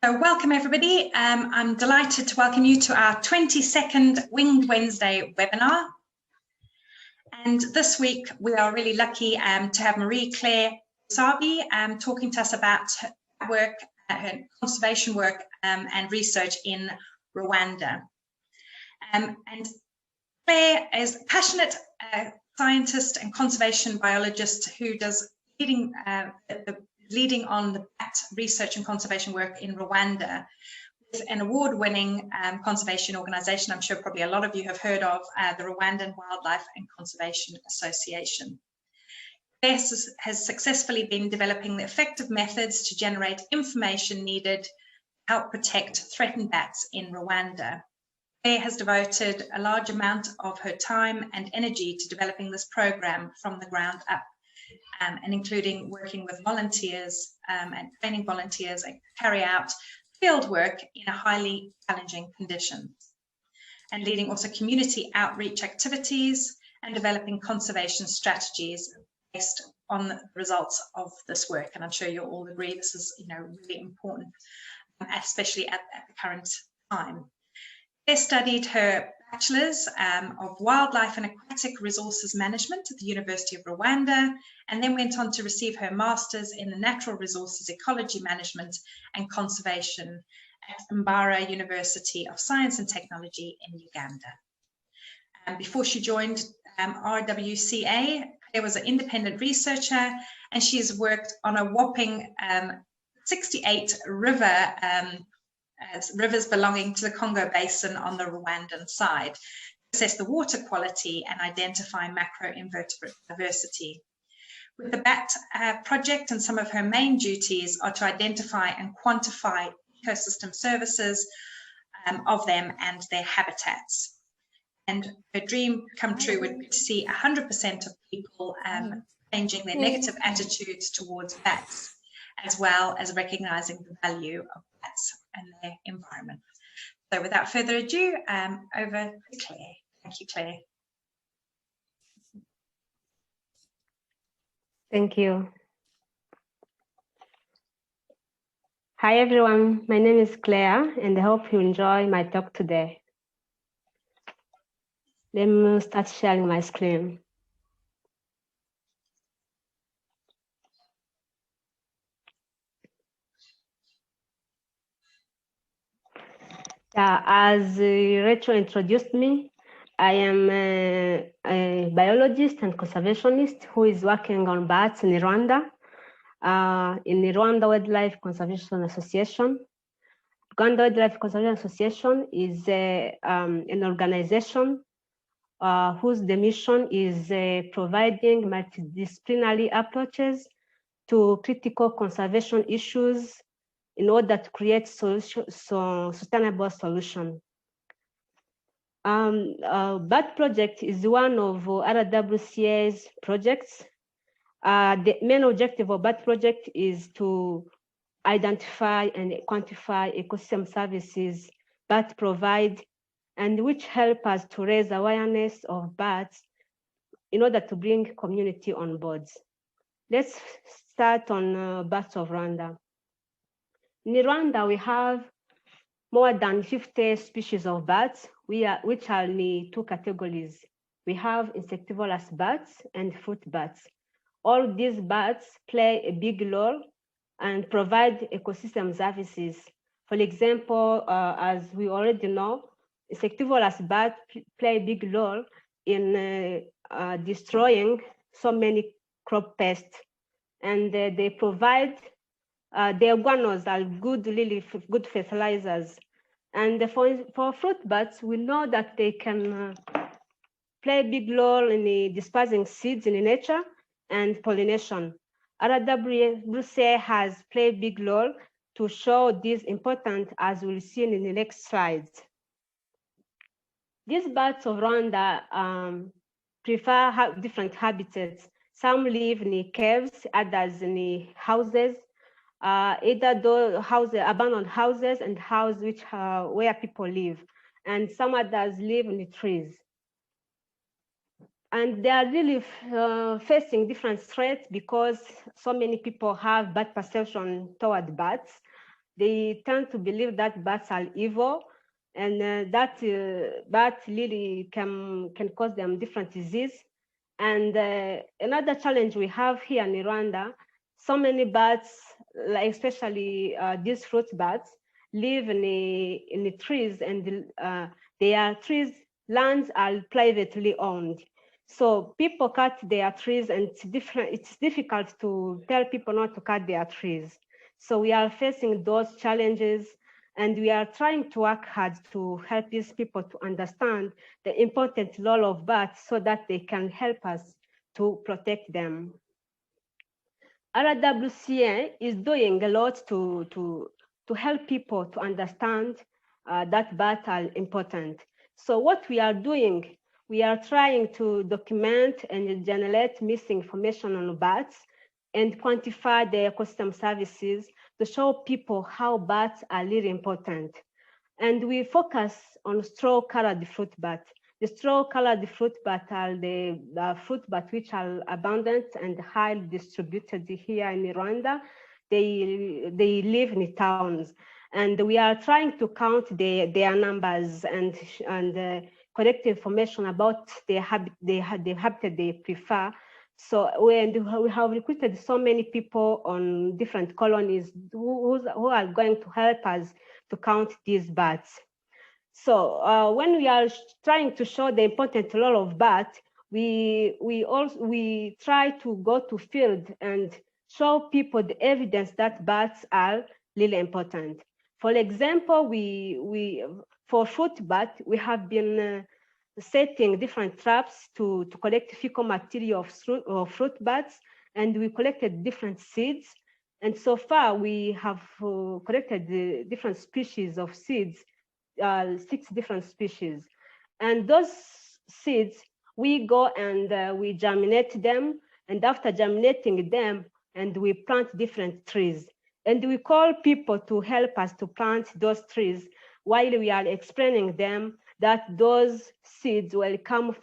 So welcome everybody. I'm delighted to welcome you to our 22nd Winged Wednesday webinar. And this week we are really lucky to have Marie Claire Dusabe talking to us about her work, her conservation work and research in Rwanda. And Claire is a passionate scientist and conservation biologist who does leading on the bat research and conservation work in Rwanda with an award-winning conservation organization I'm sure probably a lot of you have heard of, the Rwandan Wildlife and Conservation Association. Claire has successfully been developing the effective methods to generate information needed to help protect threatened bats in Rwanda. Claire has devoted a large amount of her time and energy to developing this program from the ground up. And including working with volunteers and training volunteers and carry out field work in a highly challenging conditions, and leading also community outreach activities and developing conservation strategies based on the results of this work. And I'm sure you'll all agree this is, really important, especially at the current time. Claire studied her bachelor's of Wildlife and Aquatic Resources Management at the University of Rwanda, and then went on to receive her master's in the Natural Resources Ecology Management and Conservation at Mbarara University of Science and Technology in Uganda. Before she joined RWCA, Claire was an independent researcher, and she has worked on a whopping 68 rivers belonging to the Congo basin on the Rwandan side, assess the water quality and identify macro-invertebrate diversity. With the BAT project, and some of her main duties are to identify and quantify ecosystem services of them and their habitats. And her dream come true would be to see 100% of people changing their negative attitudes towards bats, as well as recognizing the value of bats and their environment. So without further ado, over to Claire. Thank you, Claire. Thank you. Hi everyone, my name is Claire and I hope you enjoy my talk today. Let me start sharing my screen. As Rachel introduced me, I am a biologist and conservationist who is working on bats in Rwanda, in the Rwanda Wildlife Conservation Association. Rwanda Wildlife Conservation Association is an organization whose the mission is providing multidisciplinary approaches to critical conservation issues in order to create sustainable solution. BAT project is one of RWCA's projects. The main objective of BAT project is to identify and quantify ecosystem services BAT provide, and which help us to raise awareness of bats in order to bring community on board. Let's start on bats of Rwanda. In Rwanda, we have more than 50 species of bats, which are in two categories. We have insectivorous bats and fruit bats. All these bats play a big role and provide ecosystem services. For example, as we already know, insectivorous bats play a big role in destroying so many crop pests, and they provide their guanos are really good fertilizers. And for fruit bats, we know that they can play a big role in dispersing seeds in nature and pollination. RWCA has played a big role to show this important, as we'll see in the next slides. These bats of Rwanda prefer different habitats. Some live in caves, others in houses, either those abandoned houses and houses which where people live, and some others live in the trees. And they are really facing different threats because so many people have bad perception toward bats. they tend to believe that bats are evil, and that bats really can cause them different disease. And another challenge we have here in Rwanda, so many bats, like especially these fruit bats, live in the trees, and their trees lands are privately owned. So people cut their trees, and it's difficult to tell people not to cut their trees. So we are facing those challenges, and we are trying to work hard to help these people to understand the important role of bats so that they can help us to protect them. RWCA is doing a lot to help people to understand that bats are important. So what we are doing, we are trying to document and generate missing information on bats and quantify the ecosystem services to show people how bats are really important. And we focus on straw-colored fruit bats. The straw-colored fruit bats are the fruit bats which are abundant and highly distributed here in Rwanda. They live in towns, and we are trying to count their numbers and collect information about the habitat they prefer. So we have recruited so many people on different colonies who are going to help us to count these bats. So when we are trying to show the important role of bats, we try to go to field and show people the evidence that bats are really important. For example, for fruit bat, we have been setting different traps to collect fecal material of fruit bats, and we collected different seeds. And so far, we have collected different species of seeds, 6 different species. And those seeds, we go and we germinate them. And after germinating them, and we plant different trees. And we call people to help us to plant those trees while we are explaining them that those seeds will come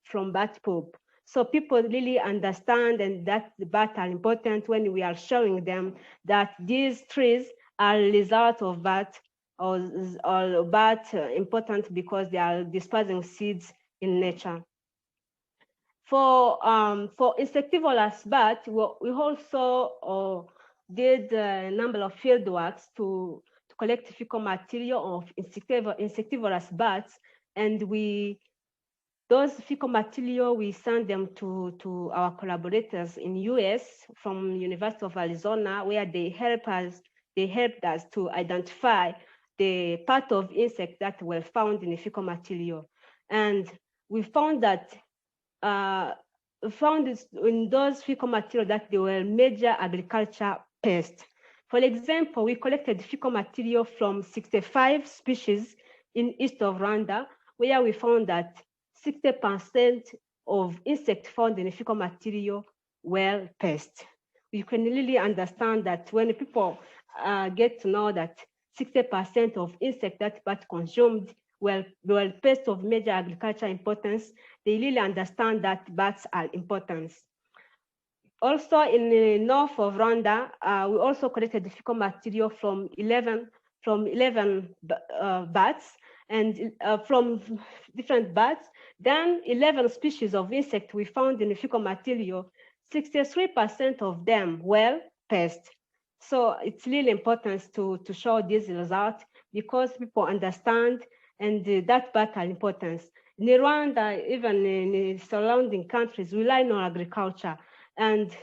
from bat poop. So people really understand, and that the bats are important when we are showing them that these trees are a result of bat, or bat important because they are dispersing seeds in nature. For insectivorous bats, we also did a number of field works to collect fecal material of insectivorous bats, and those fecal material, we send them to our collaborators in US from University of Arizona, where they helped us to identify the part of insect that were found in the fecal material. And we found that in those fecal material that they were major agriculture pests. For example, we collected fecal material from 65 species in east of Rwanda, where we found that 60% of insects found in the fecal material were pests. You can really understand that when people get to know that 60% of insects that bats consumed were pests of major agriculture importance, they really understand that bats are important. Also, in the north of Rwanda, we also collected the fecal material from 11 bats, and from different bats. Then 11 species of insects we found in the fecal material, 63% of them were pests. So it's really important to show this result because people understand, and that bats are important. In Rwanda, even in the surrounding countries, we rely on agriculture. And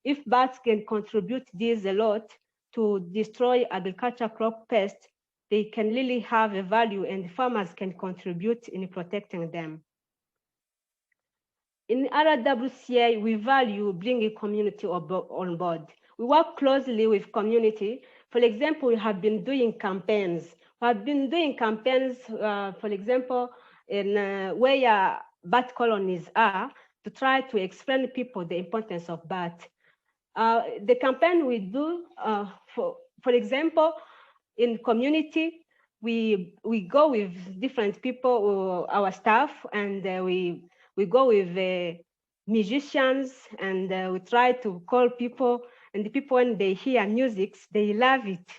if bats can contribute this a lot to destroy agriculture crop pests, they can really have a value, and farmers can contribute in protecting them. In RWCA, we value bringing community on board. We work closely with community. For example, we have been doing campaigns. We have been doing campaigns, for example, in where bat colonies are, to try to explain to people the importance of bats. The campaign we do, for example, in community, we go with different people, our staff, and we go with musicians, and we try to call people, and the people, when they hear music, they love it.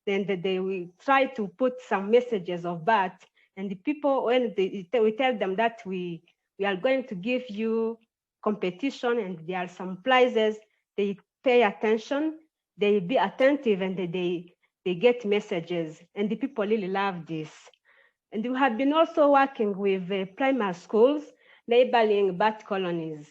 then we try to put some messages of bats, and the people, when we tell them that we are going to give you competition and there are some prizes, they pay attention, they be attentive, and they get messages, and the people really love this. And we have been also working with primary schools, labeling bat colonies.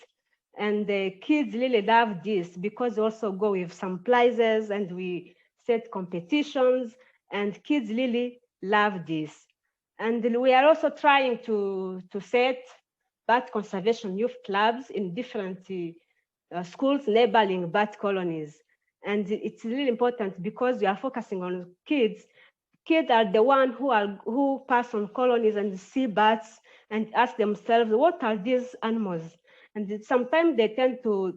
And the kids really love this because they also go with some prizes and we set competitions, and kids really love this. And we are also trying to set bat conservation youth clubs in different schools labeling bat colonies. And it's really important because we are focusing on kids. Kids are the ones who pass on colonies and see bats and ask themselves, what are these animals? And sometimes they tend to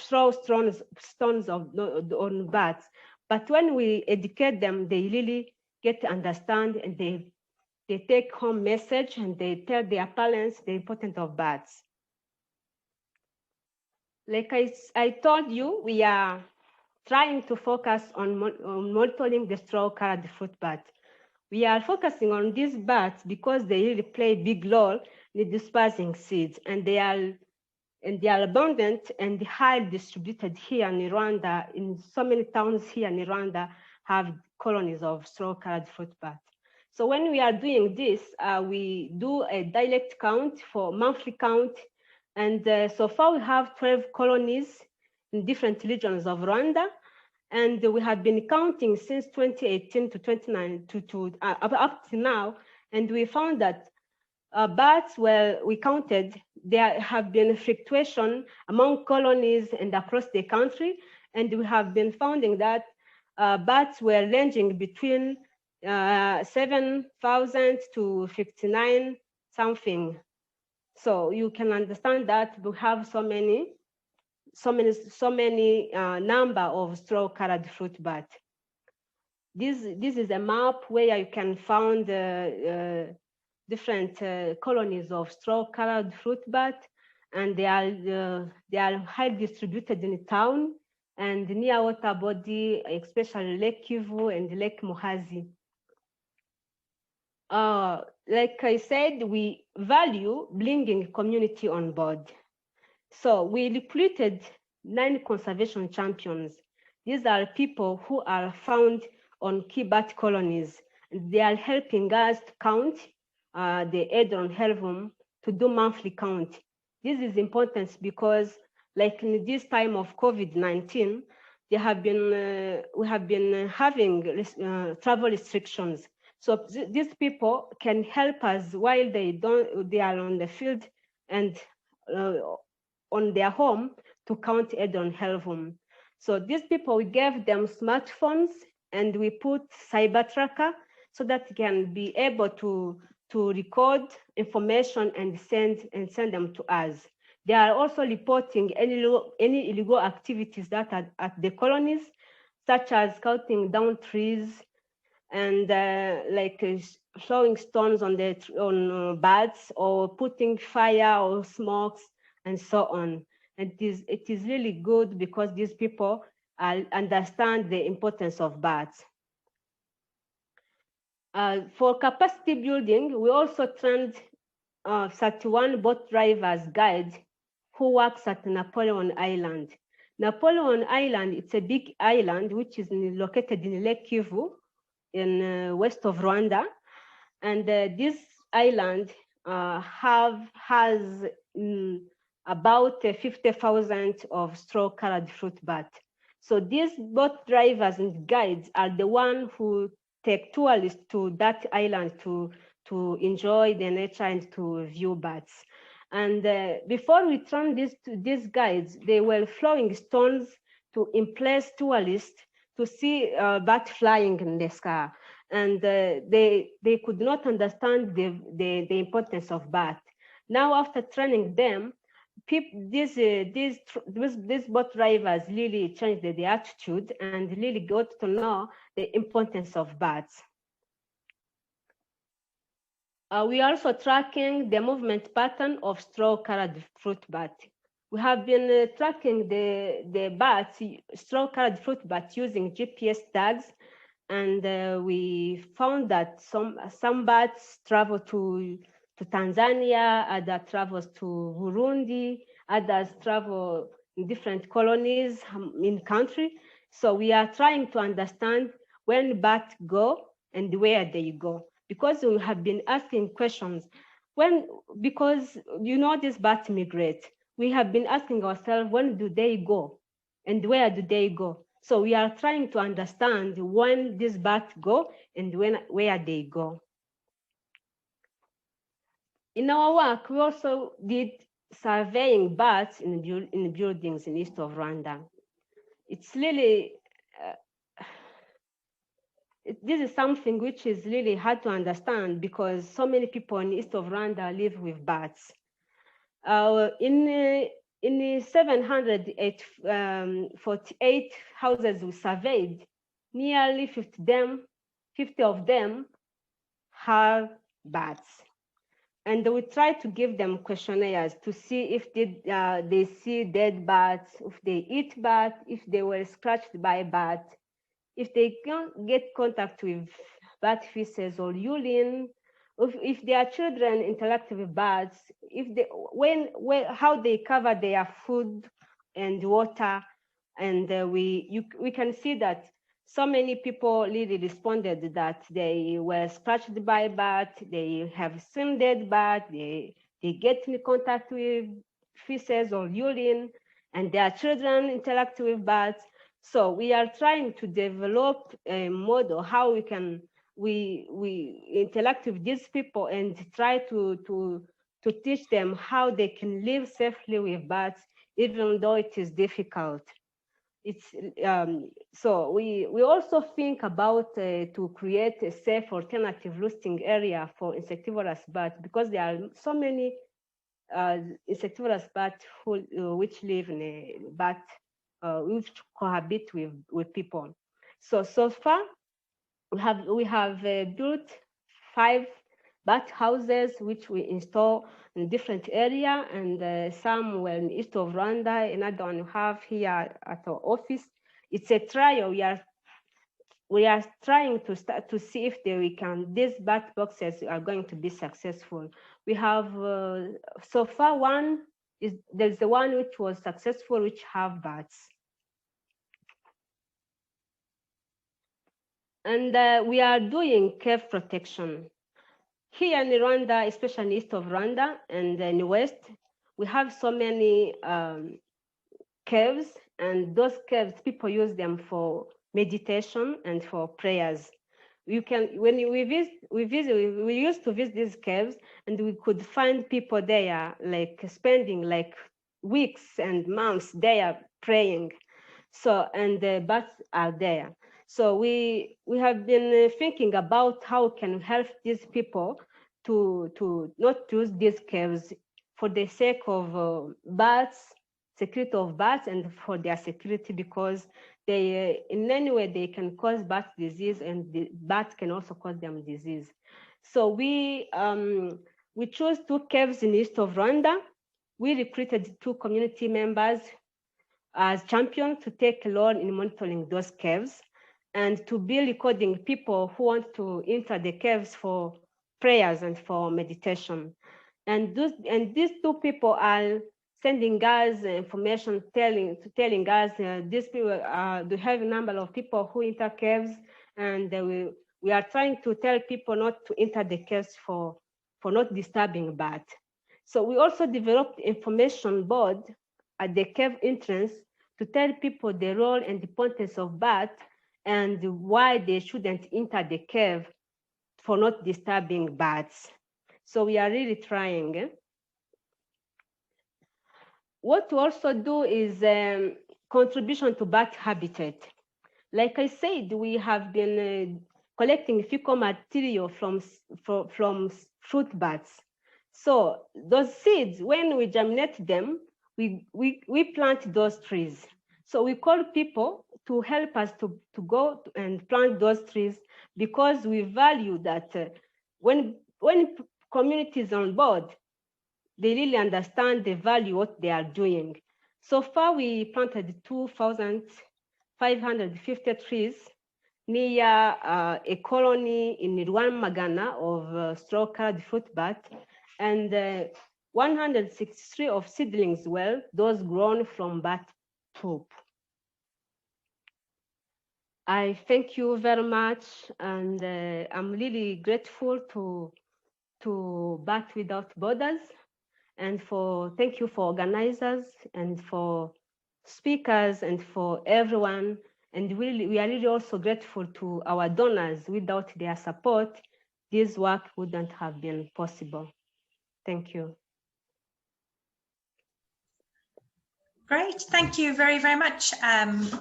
throw stones on bats. But when we educate them, they really get to understand, and they take home message, and they tell their parents the importance of bats. Like I told you, we are trying to focus on monitoring the straw-colored fruit bat. We are focusing on these bats because they really play a big role in dispersing seeds, and they are abundant and highly distributed here in Rwanda. In so many towns here in Rwanda have colonies of straw-colored fruit bat. So when we are doing this, we do a direct count for monthly count, and so far we have 12 colonies in different regions of Rwanda. And we have been counting since 2018 to 2019 up to now, and we found that bats, well, we counted, there have been fluctuation among colonies and across the country, and we have been finding that bats were ranging between 7,000 to 59 something. So you can understand that we have so many number of straw-colored fruit bat. This is a map where you can find different colonies of straw-colored fruit bat, and they are highly distributed in the town and near water body, especially Lake Kivu and Lake Muhazi. Like I said, we value bringing community on board. So we recruited 9 conservation champions. These are people who are found on key bat colonies. They are helping us to count the Edron helvum, to do monthly count. This is important because, like in this time of COVID-19, we have been having travel restrictions. So these people can help us while they are on the field and on their home to count Edron helvum. So these people, we gave them smartphones and we put cyber tracker so that they can be able to record information and send them to us. They are also reporting any illegal activities that are at the colonies, such as cutting down trees and throwing stones on birds, or putting fire or smokes and so on. And it is really good because these people understand the importance of bats. For capacity building, we also trained 31 boat drivers guides who works at Napoleon Island. Napoleon Island, it's a big island which is located in Lake Kivu in west of Rwanda. And this island has about 50,000 of straw-colored fruit bat. So these boat drivers and guides are the ones who take tourists to that island to enjoy the nature and to view bats. And before we trained these guides, they were throwing stones to impress tourists to see bats flying in the sky. And they could not understand the importance of bats. Now, after training them, these boat drivers really changed their attitude and really got to know the importance of bats. We are also tracking the movement pattern of straw-colored fruit bat. We have been tracking the bats, straw-colored fruit bats, using GPS tags, and we found that some bats travel to Tanzania, others travels to Burundi, others travel in different colonies in country. So we are trying to understand when bats go and where they go, because we have been asking questions. Because these bats migrate, we have been asking ourselves, when do they go and where do they go? So we are trying to understand when these bats go and where they go. In our work, we also did surveying bats in buildings in east of Rwanda. It's really, this is something which is really hard to understand because so many people in east of Rwanda live with bats. In 748 houses we surveyed, nearly 50 of them have bats. And we try to give them questionnaires to see if they see dead bats, if they eat bats, if they were scratched by bats, if they can't get contact with bat feces or urine, if their children interact with bats, how they cover their food and water. And we can see that so many people really responded that they were scratched by bats, they have seen dead bats, they get in contact with feces or urine, and their children interact with bats. So we are trying to develop a model how we interact with these people and try to teach them how they can live safely with bats, even though it is difficult. So we also think about to create a safe alternative roosting area for insectivorous bats, because there are so many insectivorous bats which live in a bat which cohabit with people. So far we have built 5 bat houses which we install in different area, and some were in east of Rwanda, another one we have here at our office. It's a trial. We are trying to start to see if these bat boxes are going to be successful. We have so far there's the one which was successful, which have bats. And we are doing cave protection. Here in Rwanda, especially east of Rwanda and in the west, we have so many caves, and those caves, people use them for meditation and for prayers. We used to visit these caves, and we could find people there like spending like weeks and months there praying. So, and the bats are there. So we have been thinking about how can we help these people to not use these caves for the sake of bats, security of bats, and for their security, because they in any way they can cause bat disease, and the bats can also cause them disease. So we chose 2 caves in east of Rwanda. We recruited 2 community members as champions to take a role in monitoring those caves, and to be recording people who want to enter the caves for prayers and for meditation. And these 2 people are sending us information, telling us these people do have a number of people who enter caves, and we are trying to tell people not to enter the caves for not disturbing bats. So we also developed information board at the cave entrance to tell people the role and the importance of bats and why they shouldn't enter the cave for not disturbing bats. So we are really trying. What we also do is contribution to bat habitat. Like I said, we have been collecting fecal material from fruit bats. So those seeds, when we germinate them, we plant those trees. So we call people to help us to go and plant those trees, because we value that when communities on board, they really understand the value what they are doing. So far, we planted 2,550 trees, near a colony in Rwanda of straw-colored fruit bat, and 163 of seedlings were those grown from bat poop. I thank you very much, and I'm really grateful to Bat Without Borders, and thank you for organizers and for speakers and for everyone. And we are really also grateful to our donors. Without their support, this work wouldn't have been possible. Thank you. Great, thank you very, very much,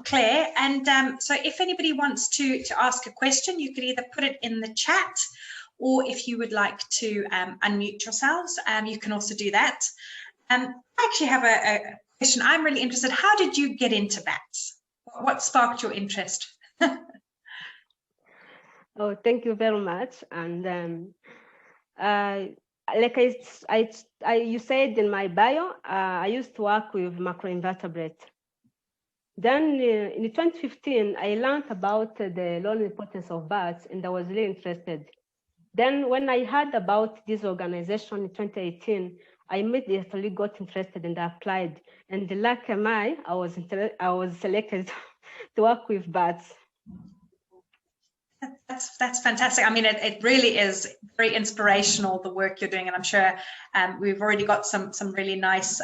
Claire. And so if anybody wants to ask a question, you could either put it in the chat, or if you would like to unmute yourselves, you can also do that. I actually have a question. I'm really interested. How did you get into bats? What sparked your interest? Oh, thank you very much. And like you said in my bio, I used to work with macro-invertebrate. Then in 2015, I learned about the long importance of bats, and I was really interested. Then when I heard about this organization in 2018, I immediately got interested and applied. And like I was selected to work with bats. That's fantastic. I mean, it really is very inspirational, the work you're doing, and I'm sure we've already got some really nice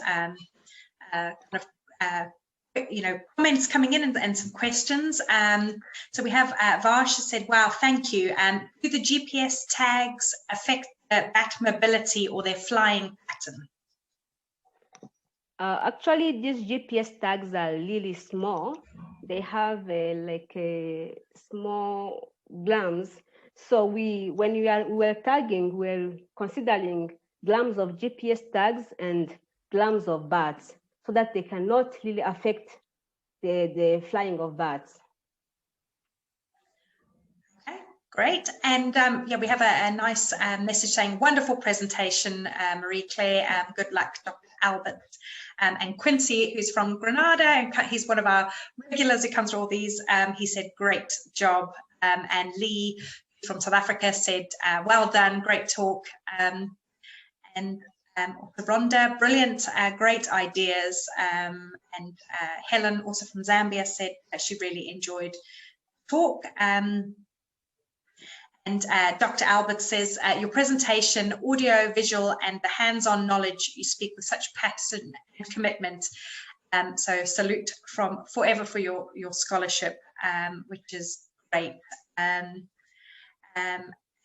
comments coming in and some questions. So we have Varsha said, "Wow, thank you." Do the GPS tags affect the bat mobility or their flying pattern? Actually, these GPS tags are really small. They have like a small grams. So when we were tagging, we're considering grams of GPS tags and grams of bats, so that they cannot really affect the flying of bats. Okay, great. And yeah, we have a nice message saying, "Wonderful presentation, Marie Claire. Good luck, Dr. Albert." And Quincy, who's from Grenada, and he's one of our regulars who comes to all these, he said, "Great job." And Lee from South Africa said, "Well done, great talk." And Rwanda, brilliant, great ideas. And Helen, also from Zambia, said that she really enjoyed the talk. And Dr. Albert says, "Your presentation, audio, visual, and the hands-on knowledge, you speak with such passion and commitment. So salute from forever for your scholarship," which is great.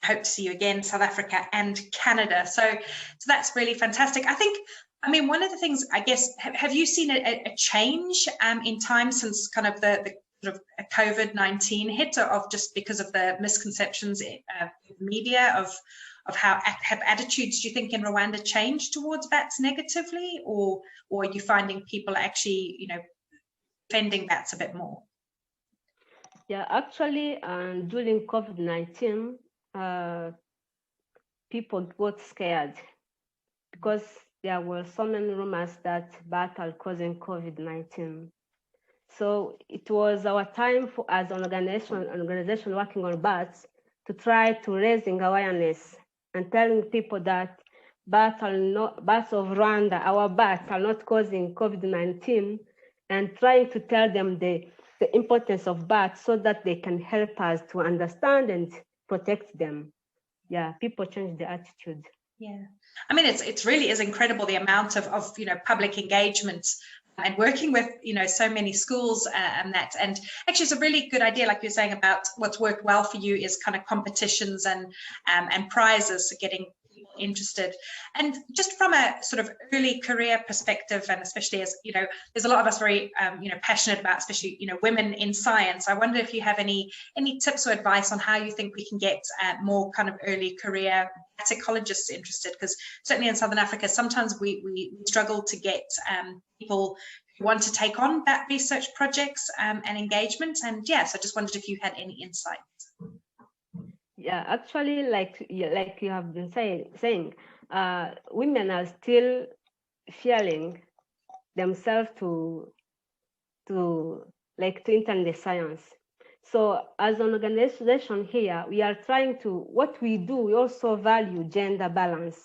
Hope to see you again, South Africa and Canada. So that's really fantastic. I mean, one of the things, I guess, have you seen a change in time since kind of the sort of COVID-19 hit, of just because of the misconceptions in media of how have attitudes, do you think, in Rwanda changed towards bats negatively, or are you finding people actually, defending bats a bit more? Yeah, actually, during COVID-19, people got scared because there were so many rumors that bats are causing COVID-19. So it was our time as an organization working on bats to try to raising awareness and telling people that bats of Rwanda, our bats are not causing COVID-19, and trying to tell them the importance of bats so that they can help us to understand and protect them. Yeah, people change their attitude. Yeah, I mean, it really is incredible, the amount of public engagement and working with so many schools and actually it's a really good idea, like you're saying, about what's worked well for you is kind of competitions and prizes, so getting people interested. And just from a sort of early career perspective, and especially as there's a lot of us very passionate about, especially women in science, I wonder if you have any tips or advice on how you think we can get more kind of early career ecologists interested, because certainly in Southern Africa sometimes we struggle to get people who want to take on bat research projects and engagement. And yes, I just wondered if you had any insights. Yeah, actually, like you have been saying, women are still feeling themselves to enter the science. So as an organization here, we are trying to, what we do, we also value gender balance.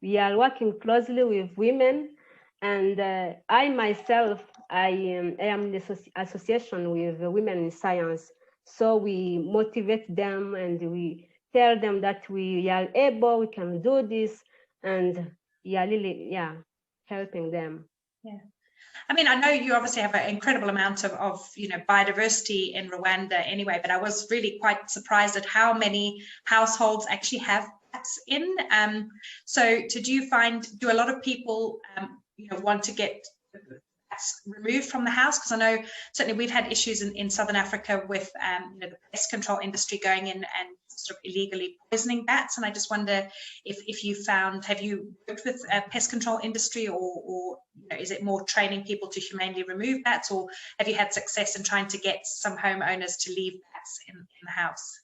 We are working closely with women, and I myself, I am in the association with Women in Science. So we motivate them and we tell them that we are able, we can do this, and we are really, helping them. Yeah. I mean, I know you obviously have an incredible amount of biodiversity in Rwanda anyway, but I was really quite surprised at how many households actually have bats in. So do a lot of people, want to get bats removed from the house? Because I know certainly we've had issues in Southern Africa with, the pest control industry going in and sort of illegally poisoning bats. And I just wonder if you have you worked with a pest control industry, or is it more training people to humanely remove bats, or have you had success in trying to get some homeowners to leave bats in the house?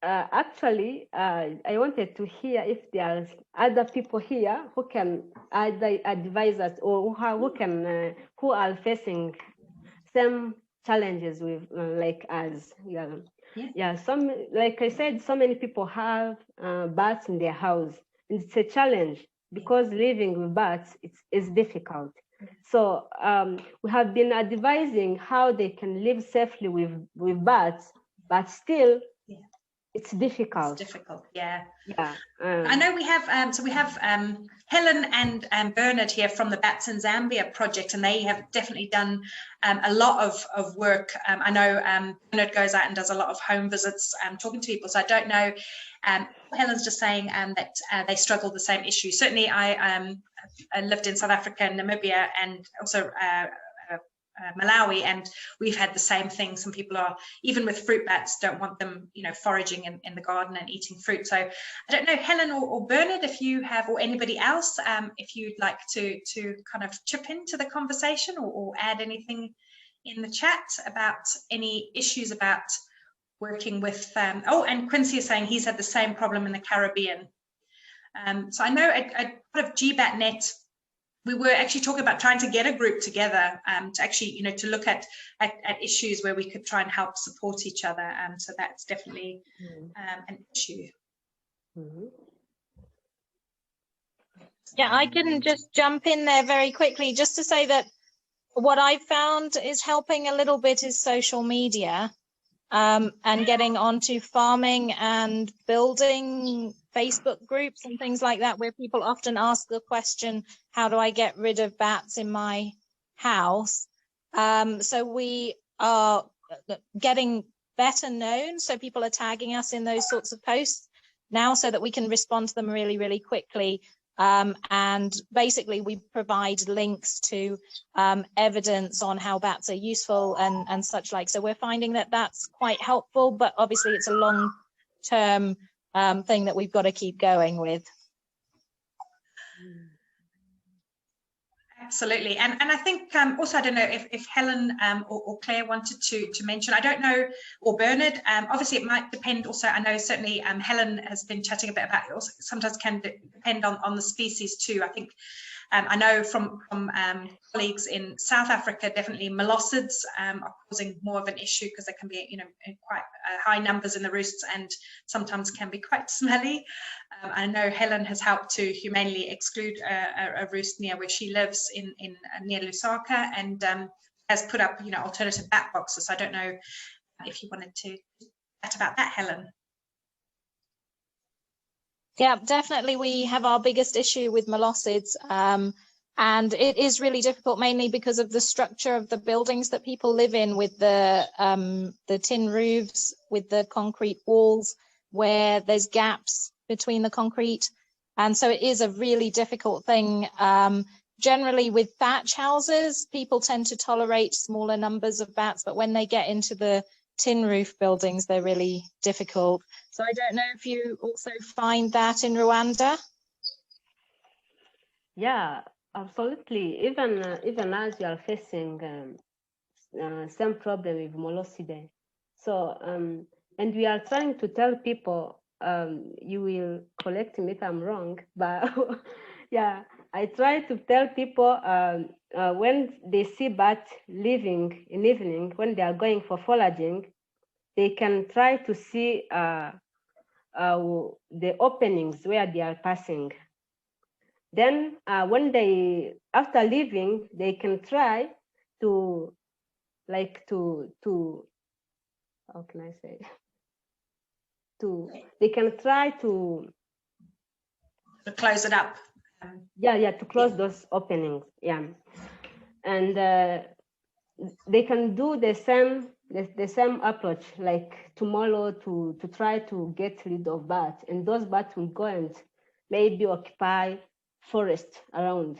Actually, I wanted to hear if there are other people here who can either advise us, or who are facing same challenges with like us. Some, like I said, so many people have bats in their house, and it's a challenge because living with bats is difficult. So we have been advising how they can live safely with bats, but still it's difficult. It's difficult, yeah. I know we have Helen and Bernard here from the Bats in Zambia project, and they have definitely done a lot of work. I know Bernard goes out and does a lot of home visits, talking to people. So I don't know. Helen's just saying that they struggle with the same issue. Certainly, I lived in South Africa and Namibia, and also Malawi, and we've had the same thing. Some people are, even with fruit bats, don't want them, foraging in the garden and eating fruit. So I don't know, Helen or Bernard, if you have, or anybody else, if you'd like to kind of chip into the conversation or add anything in the chat about any issues about working with, and Quincy is saying he's had the same problem in the Caribbean. So I know a part of GBATnet, we were actually talking about trying to get a group together to actually, to look at issues where we could try and help support each other. So that's definitely an issue. Yeah, I can just jump in there very quickly just to say that what I've found is helping a little bit is social media, and getting onto farming and building Facebook groups and things like that, where people often ask the question, how do I get rid of bats in my house? So we are getting better known. So people are tagging us in those sorts of posts now so that we can respond to them really, really quickly. And basically we provide links to evidence on how bats are useful and such like. So we're finding that that's quite helpful, but obviously it's a long-term thing that we've got to keep going with. Absolutely, and I think also, I don't know if Helen or Claire wanted to mention, I don't know, or Bernard, obviously it might depend also. I know certainly Helen has been chatting a bit about it, also sometimes can depend on the species too. I think I know from colleagues in South Africa, definitely molluskids are causing more of an issue because there can be, quite high numbers in the roosts and sometimes can be quite smelly. I know Helen has helped to humanely exclude a roost near where she lives in near Lusaka, and has put up, alternative bat boxes. So I don't know if you wanted to chat about that, Helen. Yeah, definitely. We have our biggest issue with molluskids, and it is really difficult, mainly because of the structure of the buildings that people live in, with the tin roofs, with the concrete walls, where there's gaps between the concrete. And so it is a really difficult thing. Generally with thatch houses, people tend to tolerate smaller numbers of bats, but when they get into the tin roof buildings, they're really difficult. So I don't know if you also find that in Rwanda. Yeah, absolutely. Even as you are facing some problem with molluscidae. So and we are trying to tell people, you will correct me if I'm wrong, but yeah, I try to tell people when they see bats leaving in evening, when they are going for foraging, they can try to see the openings where they are passing. Then when they, after leaving, they can try to, like to how can I say? They can try to close it up. To close those openings. And they can do the same approach, like tomorrow, to try to get rid of bats, and those bats will go and maybe occupy forest around.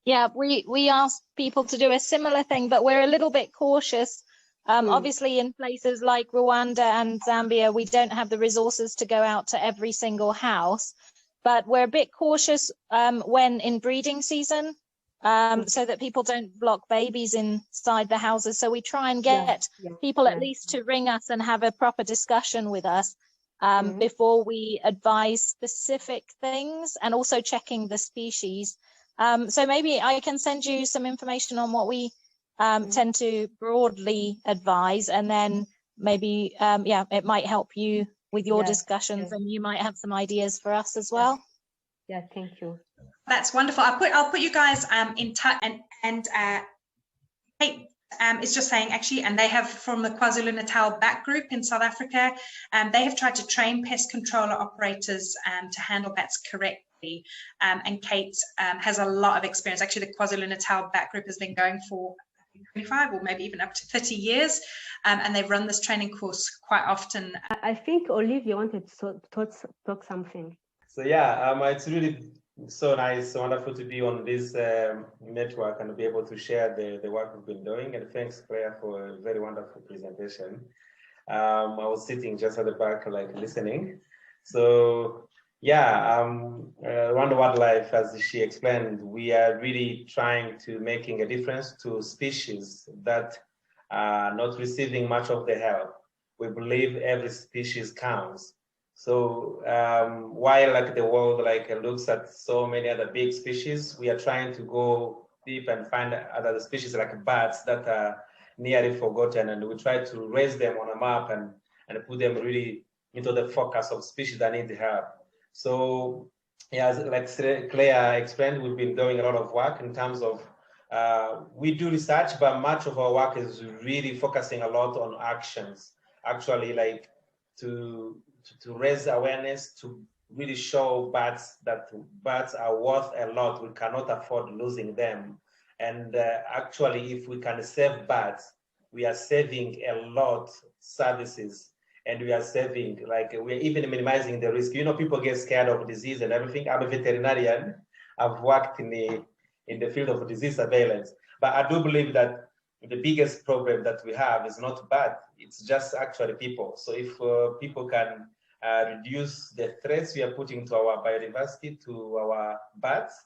Yeah, we ask people to do a similar thing, but we're a little bit cautious. Obviously, in places like Rwanda and Zambia, we don't have the resources to go out to every single house, but we're a bit cautious when in breeding season, so that people don't block babies inside the houses. So we try and get people at least to ring us and have a proper discussion with us before we advise specific things, and also checking the species. So maybe I can send you some information on what we tend to broadly advise, and then maybe it might help you with your discussions, and you might have some ideas for us as well. Thank you. That's wonderful. I'll put you guys in touch, and Kate is just saying, actually, and they have, from the KwaZulu-Natal Bat Group in South Africa, they have tried to train pest controller operators to handle bats correctly. And Kate has a lot of experience. Actually, the KwaZulu-Natal Bat Group has been going for 25 or maybe even up to 30 years, and they've run this training course quite often. I think Olivia wanted to talk something. So it's really so nice, wonderful to be on this network and be able to share the work we've been doing. And thanks, Claire, for a very wonderful presentation. I was sitting just at the back, like listening. So Rwanda Wildlife, as she explained, we are really trying to making a difference to species that are not receiving much of the help. We believe every species counts. So while like the world looks at so many other big species, we are trying to go deep and find other species like bats that are nearly forgotten, and we try to raise them on a map and put them really into the focus of species that need help. So like Claire explained, we've been doing a lot of work in terms of we do research, but much of our work is really focusing a lot on actions, actually, like to raise awareness, to really show bats that bats are worth a lot. We cannot afford losing them. And actually, if we can save bats, we are saving a lot services, and we are saving, we're even minimizing the risk. You know, people get scared of disease and everything. I'm a veterinarian. I've worked in the field of disease surveillance, but I do believe that the biggest problem that we have is not bad. It's just actually people. So if people can reduce the threats we are putting to our biodiversity, to our bats,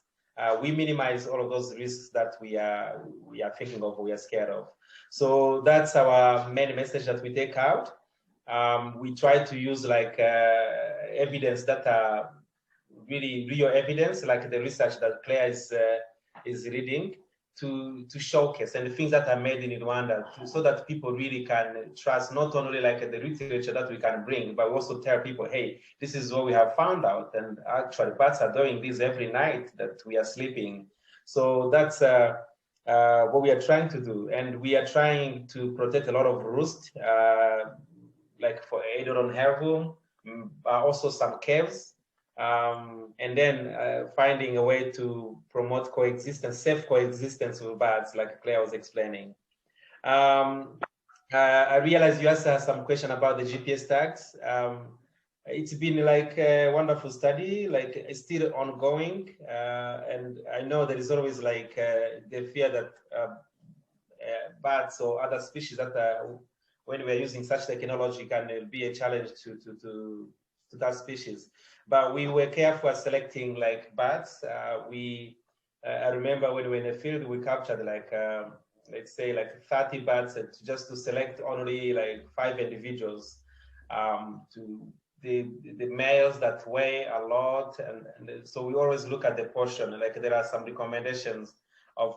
we minimize all of those risks that we are thinking of, we are scared of. So that's our main message that we take out. We try to use evidence that are really real evidence, like the research that Claire is reading, to showcase, and the things that are made in Rwanda, so that people really can trust not only the literature that we can bring, but also tell people, hey, this is what we have found out, and actually bats are doing this every night that we are sleeping. So that's what we are trying to do, and we are trying to protect a lot of roost, like for Eidolon helvum, also some caves. And then finding a way to promote coexistence, safe coexistence with bats, like Claire was explaining. I realized you asked some question about the GPS tags. It's been a wonderful study, it's still ongoing. And I know there is always the fear that bats or other species that when we're using such technology can be a challenge to that species. But we were careful at selecting bats. I remember when we were in the field, we captured let's say 30 bats just to select only 5 individuals to the males that weigh a lot, and so we always look at the portion. Like there are some recommendations of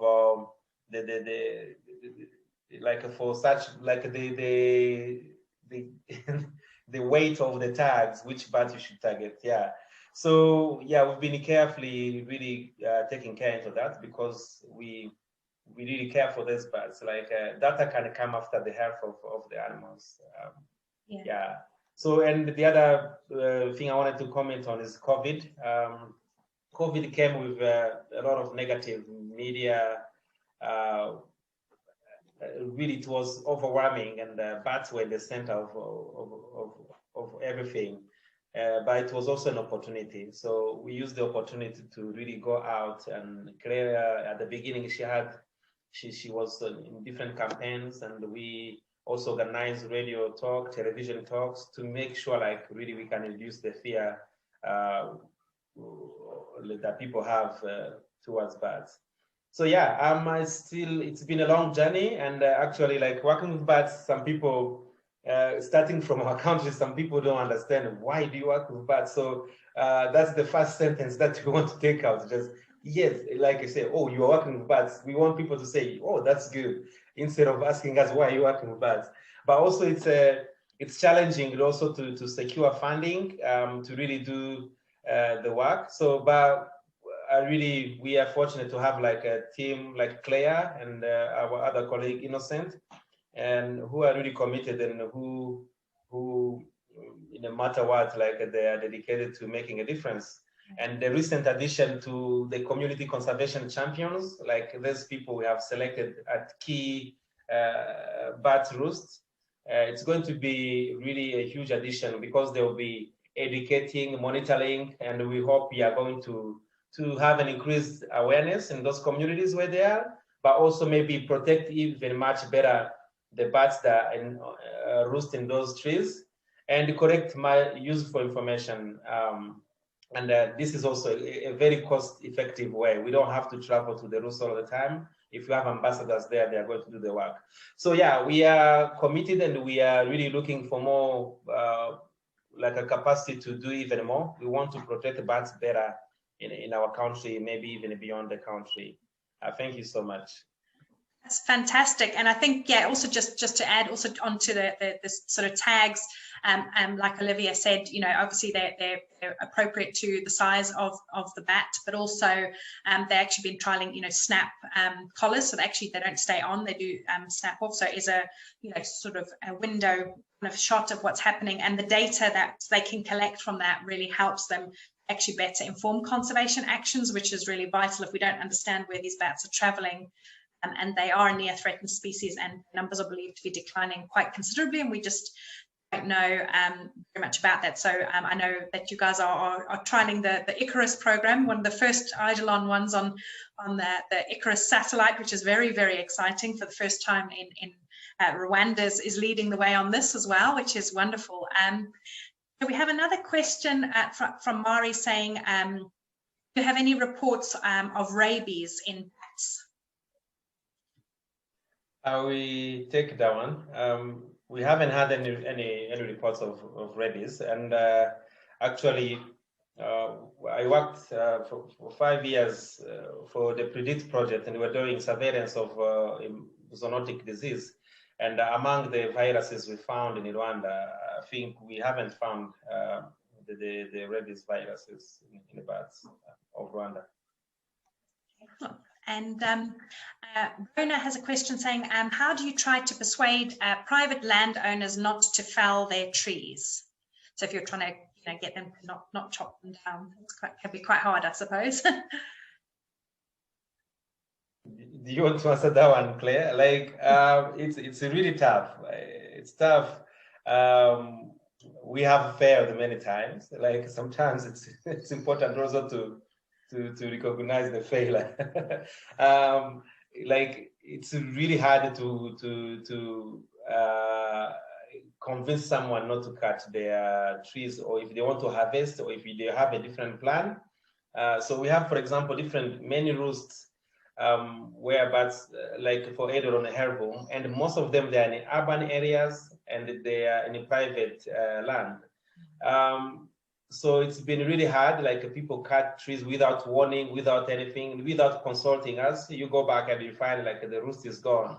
like for such like the the weight of the tags, which bird you should target. Yeah. So yeah, we've been carefully really taking care into that, because we really care for these birds. Like data can come after the health of the animals. Yeah. So, and the other thing I wanted to comment on is COVID. COVID came with a lot of negative media. Really, it was overwhelming, and bats were the center of everything. But it was also an opportunity. So we used the opportunity to really go out. And Claire, at the beginning, she was in different campaigns, and we also organized radio talk, television talks, to make sure like really we can reduce the fear that people have towards bats. So yeah, it's been a long journey, and actually like working with bats, some people, starting from our country, some people don't understand, why do you work with bats? So that's the first sentence that we want to take out. Just, yes, like I say, oh, you are working with bats. We want people to say, oh, that's good, instead of asking us, why are you working with bats? But also it's challenging also to secure funding to really do the work. So, but we are fortunate to have like a team like Claire and our other colleague Innocent, and who are really committed, and who no matter what, like they are dedicated to making a difference. And the recent addition to the community conservation champions, like those people we have selected at key bat roosts, it's going to be really a huge addition, because they will be educating, monitoring, and we hope we are going to have an increased awareness in those communities where they are, but also maybe protect even much better the bats that roost in those trees, and collect my useful information. And this is also a very cost-effective way. We don't have to travel to the roost all the time. If you have ambassadors there, they are going to do the work. So yeah, we are committed, and we are really looking for more, like a capacity to do even more. We want to protect bats better in our country, maybe even beyond the country. Thank you so much. That's fantastic. And I think, yeah, also just to add also onto the sort of tags, like Olivia said, you know, obviously they're appropriate to the size of the bat, but also they've actually been trialing, you know, snap collars, so they don't stay on, they do snap off. So it is a, you know, sort of a window kind of shot of what's happening, and the data that they can collect from that really helps them actually better inform conservation actions, which is really vital if we don't understand where these bats are traveling. And they are a near threatened species, and numbers are believed to be declining quite considerably, and we just don't know very much about that. So I know that you guys are trialing the Icarus program, one of the first Eidolon ones on the Icarus satellite, which is very, very exciting. For the first time in Rwanda is leading the way on this as well, which is wonderful. So we have another question from Mairie saying, do you have any reports of rabies in bats? We take that one. We haven't had any reports of rabies, and actually, I worked for 5 years for the PREDICT project, and we're doing surveillance of zoonotic disease. And among the viruses we found in Rwanda, I think we haven't found the rabies viruses in the bats of Rwanda. And Rona has a question saying, how do you try to persuade private landowners not to fell their trees? So if you're trying to, you know, get them to not chop them down, it can be quite hard, I suppose. Do you want to answer that one, Claire? Like, it's really tough. It's tough. We have failed many times. Like sometimes it's important also to recognize the failure. Like it's really hard to convince someone not to cut their trees, or if they want to harvest, or if they have a different plan. So we have, for example, many roosts where bats, like for Eidolon and helvum, and most of them they are in urban areas and they are in private land. So it's been really hard, like people cut trees without warning, without anything, without consulting us. You go back and you find like the roost is gone.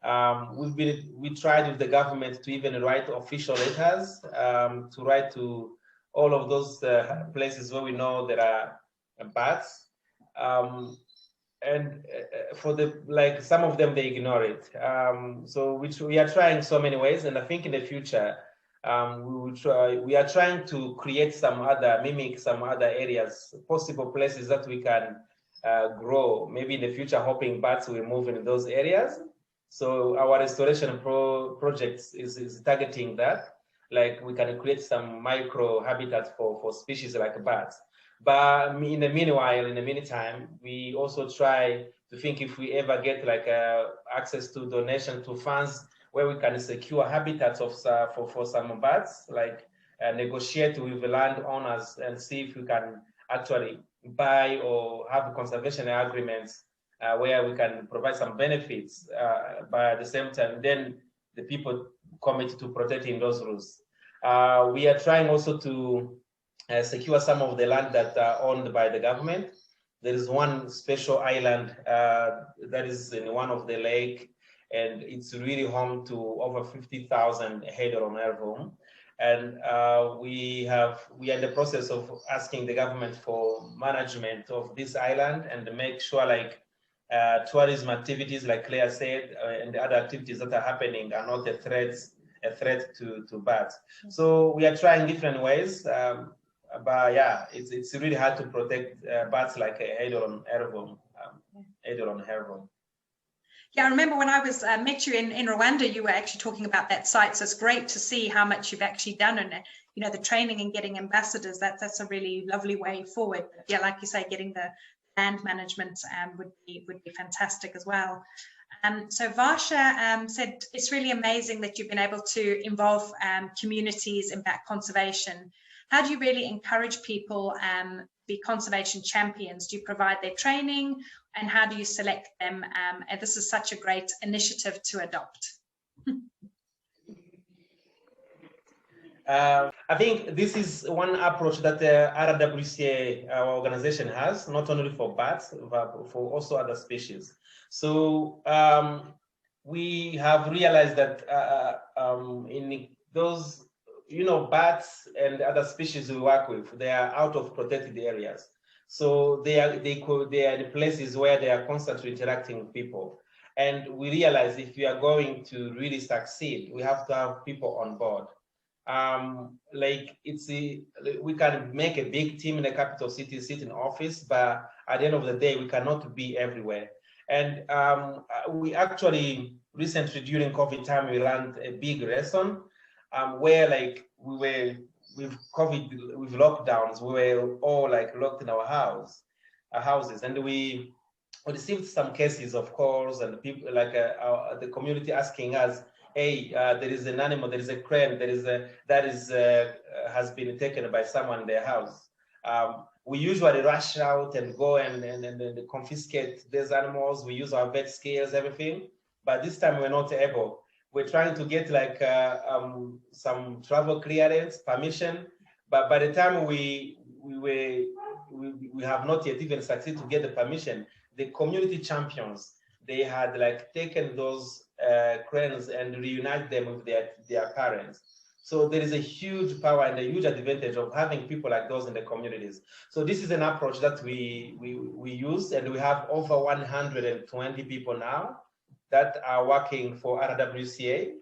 We tried with the government to even write official letters, to write to all of those places where we know there are bats. And for the, like, some of them, they ignore it. So we are trying so many ways, and I think in the future, we are trying to create mimic some other areas, possible places that we can grow. Maybe in the future, hoping bats will move in those areas. So our restoration project is targeting that. Like, we can create some micro habitats for species like bats. But in the meantime, we also try to think if we ever get like access to donation to funds where we can secure habitats for some bats, like negotiate with the landowners and see if we can actually buy or have conservation agreements where we can provide some benefits, but at the same time, then the people commit to protecting those rules. We are trying also to secure some of the land that are owned by the government. There is one special island that is in one of the lake, and it's really home to over 50,000 header on helvum. And we are in the process of asking the government for management of this island and to make sure, like, tourism activities, like Claire said, and the other activities that are happening are not a threat to bats. So we are trying different ways. But yeah, it's really hard to protect bats like a header on helvum. Yeah, I remember when I was met you in Rwanda, you were actually talking about that site. So it's great to see how much you've actually done, and you know, the training and getting ambassadors. That's a really lovely way forward. But yeah, like you say, getting the land management would be fantastic as well. So Varsha said it's really amazing that you've been able to involve communities in bat conservation. How do you really encourage people be conservation champions? Do you provide their training, and how do you select them? And this is such a great initiative to adopt. I think this is one approach that the RWCA organization has, not only for bats, but for also other species. So we have realized that in those, you know, bats and other species we work with, they are out of protected areas. So they are in places where they are constantly interacting with people. And we realize if we are going to really succeed, we have to have people on board. Like we can make a big team in a capital city, sit in office, but at the end of the day, we cannot be everywhere. And we actually recently during COVID time, we ran a big lesson where, like, we were with COVID, with lockdowns, we were all like locked in our houses, and we received some cases of calls and people like the community asking us, hey, there is an animal, there is a crane, has been taken by someone in their house. We usually rush out and go and confiscate these animals. We use our vet scales, everything, but this time we're not able. We're trying to get like some travel clearance, permission, but by the time we have not yet even succeeded to get the permission, the community champions, they had like taken those cranes and reunite them with their parents. So there is a huge power and a huge advantage of having people like those in the communities. So this is an approach that we use, and we have over 120 people now that are working for RWCA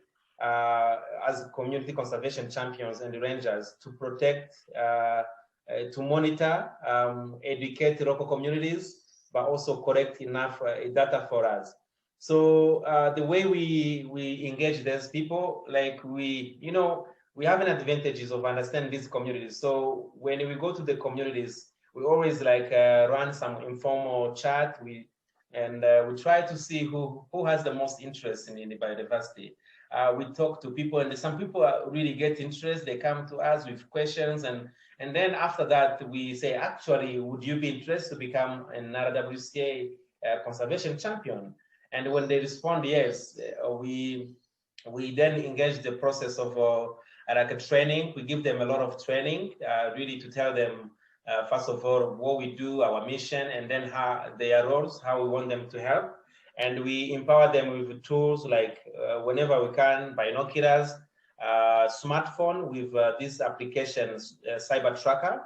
as community conservation champions and rangers to protect, to monitor, educate local communities, but also collect enough data for us. So the way we engage these people, like we have an advantages of understanding these communities. So when we go to the communities, we always like run some informal chat. We try to see who has the most interest in the biodiversity. We talk to people, and some people really get interest. They come to us with questions, and then after that, we say, actually, would you be interested to become an RWCA conservation champion? And when they respond yes, we then engage the process of like a training. We give them a lot of training, really to tell them, first of all, what we do, our mission, and then how their roles, how we want them to help. And we empower them with tools like, whenever we can, binoculars, smartphone with this application, Cyber Tracker,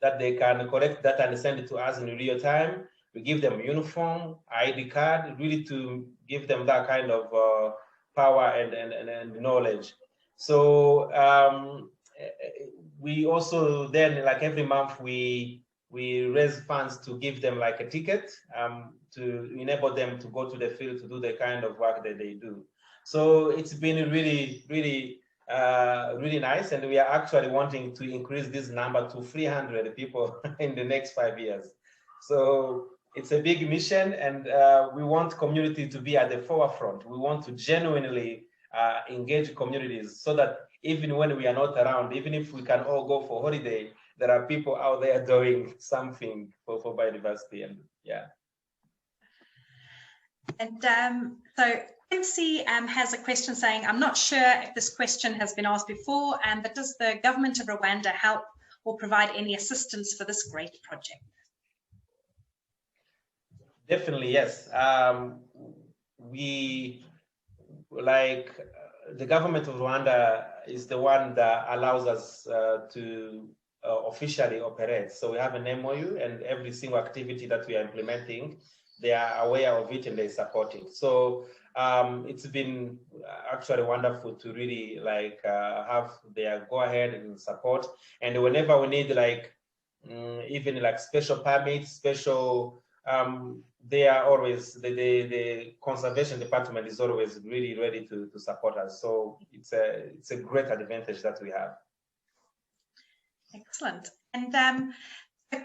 that they can collect data and send it to us in real time. We give them uniform, ID card, really to give them that kind of power and knowledge. So we also then, like every month, we raise funds to give them like a ticket to enable them to go to the field to do the kind of work that they do. So it's been really, really, really nice, and we are actually wanting to increase this number to 300 people in the next 5 years. So it's a big mission, and we want community to be at the forefront. We want to genuinely engage communities so that even when we are not around, even if we can all go for holiday, there are people out there doing something for biodiversity. And yeah. And so Quincy has a question saying, I'm not sure if this question has been asked before, but does the government of Rwanda help or provide any assistance for this great project? Definitely, yes. The government of Rwanda is the one that allows us to officially operate. So we have an MOU, and every single activity that we are implementing, they are aware of it and they support it. So it's been actually wonderful to really have their go ahead and support. And whenever we need even special permits, special, they are always, the conservation department is always really ready to support us. So it's a great advantage that we have. Excellent. And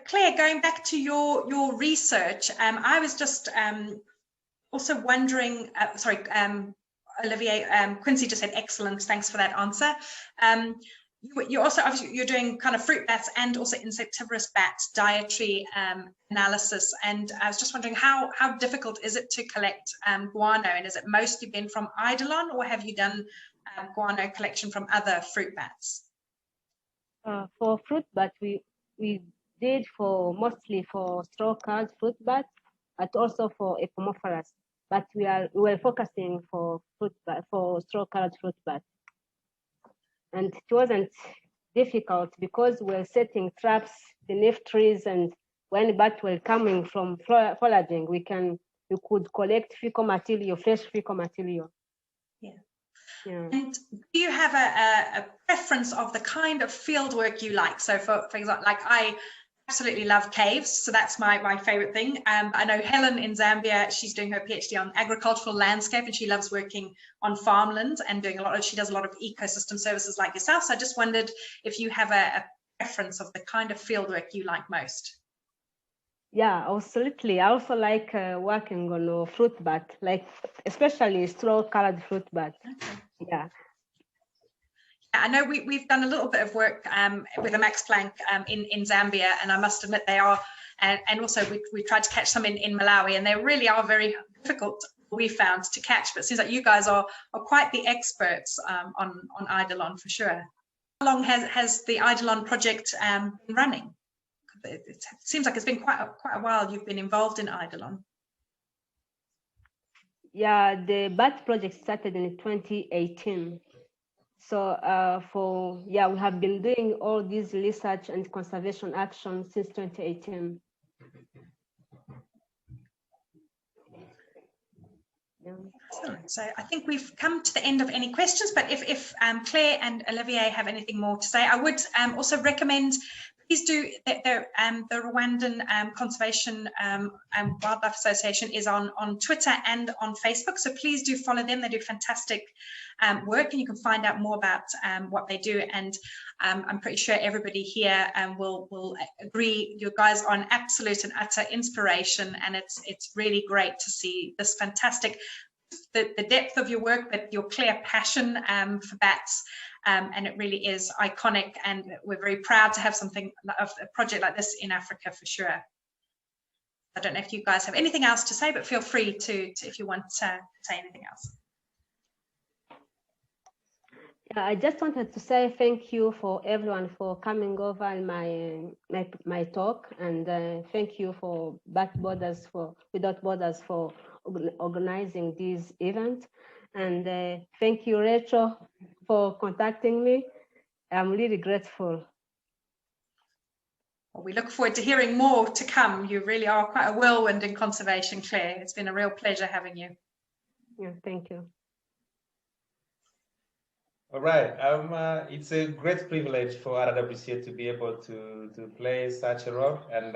Claire, going back to your research, I was just also wondering, Olivier, Quincy just said excellent, thanks for that answer. You also, obviously, you're doing kind of fruit bats and also insectivorous bats dietary analysis, and I was just wondering how difficult is it to collect guano, and has it mostly been from Eidolon, or have you done guano collection from other fruit bats? For fruit bat, we did mostly for straw-colored fruit bats, but also for Epomophorus. But we were focusing for straw-colored fruit bats. And it wasn't difficult because we're setting traps beneath trees, and when bats were coming from foraging, we could collect fecal material, fresh fecal material. Yeah. Yeah. And do you have a preference of the kind of field work you like? So for example, I absolutely love caves, so that's my favorite thing. I know Helen in Zambia, she's doing her PhD on agricultural landscape, and she loves working on farmland and she does a lot of ecosystem services like yourself. So I just wondered if you have a preference of the kind of field work you like most. Yeah, absolutely. I also like working on fruit bat, especially straw-colored fruit bat. Okay. Yeah. I know we've done a little bit of work with the Max Planck in Zambia, and I must admit they are, and also we tried to catch some in Malawi, and they really are very difficult, we found, to catch. But it seems like you guys are quite the experts on Eidolon for sure. How long has the Eidolon project been running? It seems like it's been quite a while you've been involved in Eidolon. Yeah, the bat project started in 2018. So we have been doing all these research and conservation actions since 2018. Yeah. Excellent. So I think we've come to the end of any questions, but if Claire and Olivier have anything more to say, I would also recommend, please do, the Rwandan Conservation Wildlife Association is on Twitter and on Facebook, so please do follow them. They do fantastic work, and you can find out more about what they do, and I'm pretty sure everybody here will agree you guys are an absolute and utter inspiration, and it's really great to see this fantastic, the depth of your work, but your clear passion for bats. And it really is iconic, and we're very proud to have a project like this in Africa for sure. I don't know if you guys have anything else to say, but feel free to if you want to say anything else. I just wanted to say thank you for everyone for coming over in my talk, and thank you for Without Borders for organizing this event, and thank you, Rachel, for contacting me. I'm really grateful. Well, we look forward to hearing more to come. You really are quite a whirlwind in conservation, Claire. It's been a real pleasure having you. Yeah, thank you. All right. It's a great privilege for RWCA to be able to play such a role, and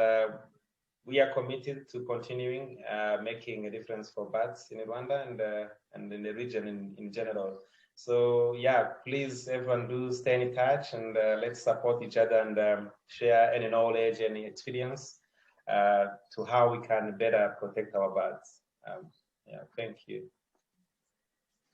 we are committed to continuing making a difference for birds in Rwanda and in the region in general. So yeah, please everyone do stay in touch, and let's support each other and share any knowledge, any experience to how we can better protect our birds. Yeah, thank you.